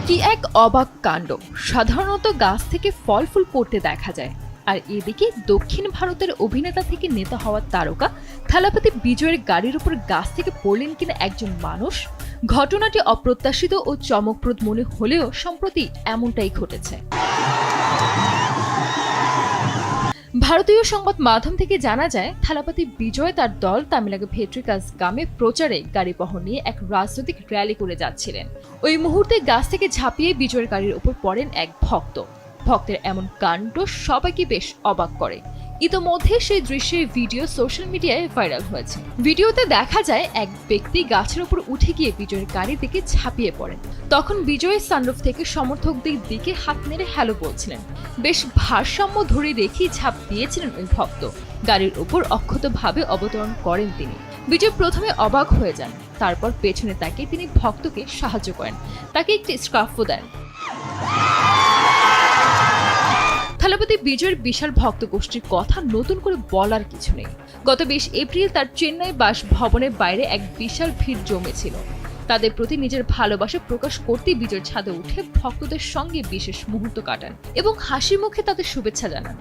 কি এক অবাক কাণ্ড! সাধারণত গাছ থেকে ফল ফুল পড়তে দেখা যায়, আর এদিকে দক্ষিণ ভারতের অভিনেতা থেকে নেতা হওয়ার তারকা থালাপতি বিজয়ের গাড়ির উপর গাছ থেকে পড়লেন কিনা একজন মানুষ। ঘটনাটি অপ্রত্যাশিত ও চমকপ্রদ মনে হলেও সম্প্রতি এমনটাই ঘটেছে। ভারতীয় সংবাদ মাধ্যম থেকে জানা যায়, থালাপতি বিজয় তার দল তামিলনাড়ু ভেট্রিকাস গ্রামে প্রচারে গাড়িবহর নিয়ে এক রাজনৈতিক র্যালি করে যাচ্ছিলেন। ওই মুহূর্তে গাছ থেকে ঝাঁপিয়ে বিজয়ের গাড়ির উপর পড়েন এক ভক্ত। ভক্তের এমন কাণ্ড সবাইকে বেশ অবাক করে। ইতোমধ্যে সেই দৃশ্যের ভিডিও সোশ্যাল মিডিয়ায় ভাইরাল হয়েছে। ভিডিওতে দেখা যায় এক ব্যক্তি গাছের উপর উঠে গিয়ে বিজয়ের গাড়ির দিকে ঝাঁপিয়ে পড়েন। তখন বিজয় সানরুফ থেকে সমর্থকদের দিকে হাত নেড়ে হ্যালো বলছিলেন। বেশ ভারসাম্য ধরে রেখেই ঝাঁপ দিয়েছিলেন ওই ভক্ত। গাড়ির উপর অক্ষতভাবে অবতরণ করেন তিনি। বিজয় প্রথমে অবাক হয়ে যান, তারপর পেছনে তাকিয়ে তিনি ভক্তকে সাহায্য করেন, তাকে একটি স্কার্ফও দেন। থালাপতি বিজয়ের বিশাল ভক্ত গোষ্ঠীর কথা নতুন করে বলার কিছু নেই। গত 20 এপ্রিল তার চেন্নাই বাসভবনের বাইরে এক বিশাল ভিড় জমেছিল। তাদের প্রতি নিজের ভালোবাসা প্রকাশ করতে বিজয়ের ছাদে উঠে ভক্তদের সঙ্গে বিশেষ মুহূর্ত কাটান এবং হাসি মুখে তাদের শুভেচ্ছা জানান।